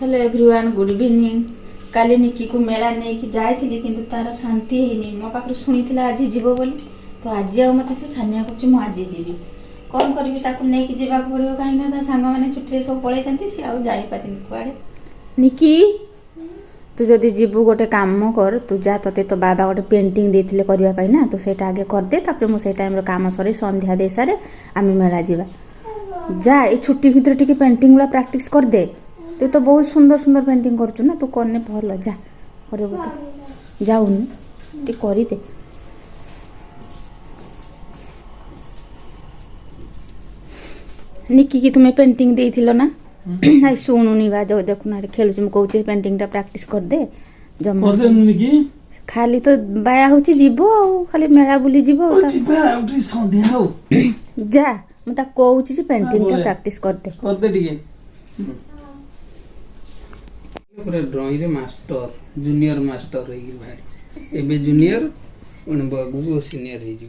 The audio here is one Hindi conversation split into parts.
Hello everyone good evening. काली निकी को मेला नहीं कि जाइथिली किंतु तार शांति हेनी मो पाखर सुनी आज जीव बोली तो आज आ मत से छानिया कर आज जीवी कौन करी ताको नहीं कि जीवा पड़ो कहीं ता सांग मैंने छुट्टी सब पलि सी आउ जापारे कुआड़े। निकी तू जदि जीवु गोटे काम कर तू जा ते तो बाबा गोटे पेंटिंग देते करने ना तो सेटा आगे करदे तापर मुझे टाइम काम सर संध्या दे सारे आम मेला जावा जा ये छुट्टी भितर टिके पेंटिंग गुला प्रैक्टिस कर दे। तू तो बहुत सुंदर सुंदर पेंटिंग करू ना तू करने भल जा कर तो जाऊनी करदे। निकी की तुम्हें पेंटिंग देथिलो ना आई शुणुनी बा जो देखुना खेलुच मु कहूची पेंटिंग टा प्रैक्टिस कर दे जम्मा खाली तो बाया होची जीवो खाली मेला बुली जीवो जा मु ता कहूची जे पेंटिंग टा प्रैक्टिस कर दे टिके पूरा ड्राइंग रे मास्टर जूनियर मास्टर रही भाई एबे जूनियर उन बगु सीनियर रही जो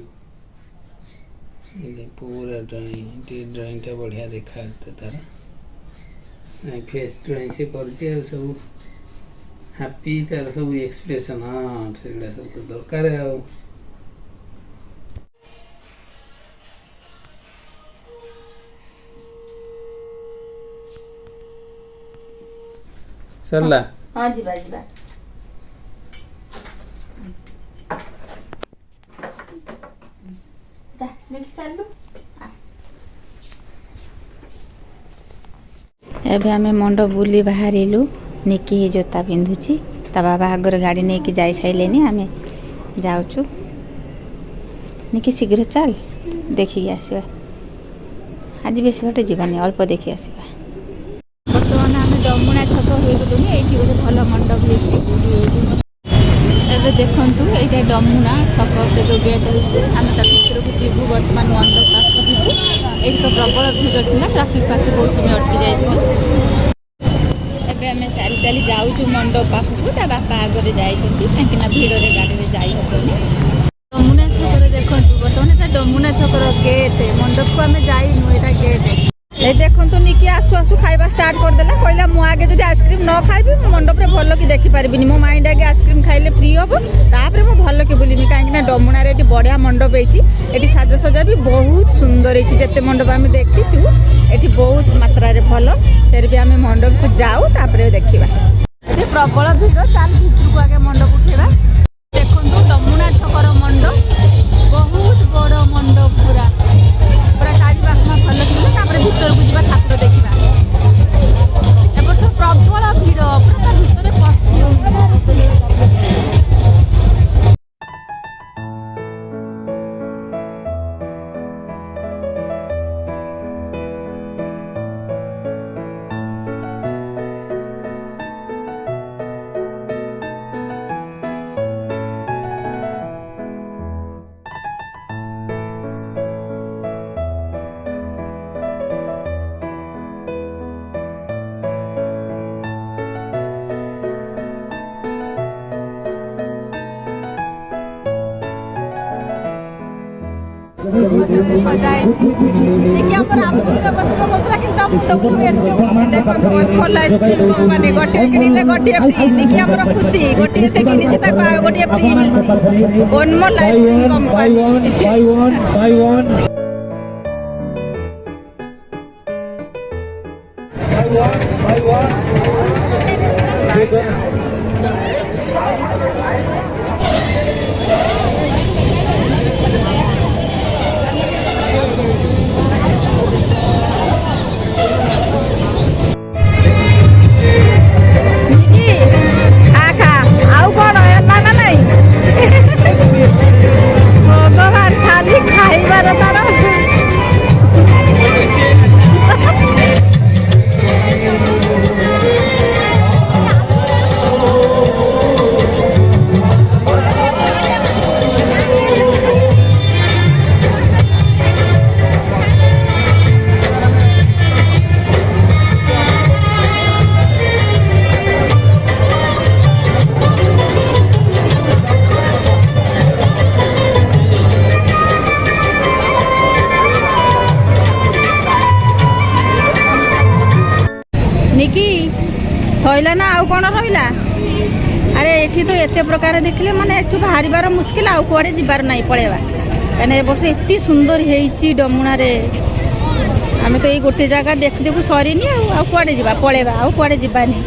ये पूरा ड्राइंग टा बढ़िया देखा तारा फेस ड्राइंग से करछे सब हैप्पी तार सब एक्सप्रेशन हां सेगला सब तो दरकार है। सरला हां जी बाजी बा जा लेके चलू एबे हमें मंड बुली बाहरिलु निकी जोता पिंधुची ता बाबा आगर गाड़ी नहीं कि जाई साइलेनी आमे जाउछु निकी शीघ्र चल देखि आसीबा आज बेसी बाटे जीवानी अल्प देखि आसीबा। बर्तमान आम डमुना छक हो गलुनी एठी गोटे भल मंडप होइछि एबे देखंतु एटा डमुना छक पे जो गेट होइछि आम ता भीतर को जीवु वर्तमान मंडप पास जीवु एठी तो प्रबल भीड़ थिला ट्रैफिक पास बहुत समय अटकी जाइथिला एबे आम चली चली जाउछु मंडप पास को ता बापा आगरे जाइछंती कांकिना भीड़ रे गाड़ी रे जाई हबनी। डमुना छक रे देखंतु वर्तमान एटा डमुना छक रो गेट मंडप को आम जाइनु एटा गेट ए देखो तो निकी आसु आसु खाइबा स्टार्ट कर देला कहला मु आगे जदि आइसक्रीम न खाइबी मु मंडप रे भलो कि देखि पारबिनी मो माइंड आगे आइसक्रीम खाइले फ्री हबो तापरे मु भलो कि बुलिमी काहे ना डमुना रे एटी बढ़िया मंडप हेची एटी साज सजा भी बहुत सुंदर हेची जते मंडप हम देखिचु एटी बहुत मात्रा रे भलो फेर भी हम मंडप को जाऊ तापरे देखिबा एटी प्रबल भीड़ चाल भितर को आगे मंडप उठेबा देखंतु डमुना छकर मंडप बहुत बड़ मंडप पूरा पूरा चारि पाखमा भलो कि तापरे भीतर को जीवा ठाकुर देखिबा एबर सब प्रबल भीड़ पूरा भीतर पसी सजाए देखिए हमर आमपुर बसबो कोतला कि हम तो देखो खोला आइसक्रीम माने गोटे किनिले गोटे फ्री देखिए हमर खुशी गोटे से किनिछि ता गोटे फ्री मिलछि Anmol ice cream company buy one भगवान खाली खाइबार तार सैला ना आउ कौन रहा अरे एठी तो एते प्रकार देखले माने एठू बाहरिबार मुश्किल आउ कुआडे जिबार नाही पळेबा कने ए वर्ष एती सुंदर हेइची डमुना रे आमे तो ए गोटे जगह देख देखु सरीनी आउ कुआडे जिबा पळेबा आउ कुआडे जिबानी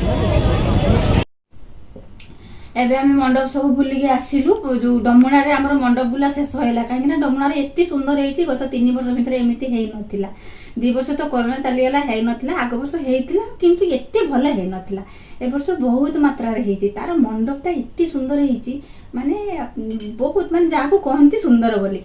एबे आमे मंडप सब बुलिके आसिलु जो डमुना रे हमर मंडप बुला शेष होइला काहे ना डमुना रे एती सुंदर हेइची गत 3 वर्ष भितर एमिति हेइ नथिला 2 वर्ष तो कोरोना चली गला हेइ नथिला आग वर्ष हेइतिला किंतु एते भलो हेइ नथिला ए वर्ष बहुत मात्रा रे हेइची तार मंडपटा एती सुंदर हेइची माने बहुत माने जाको कहंती सुंदर बोली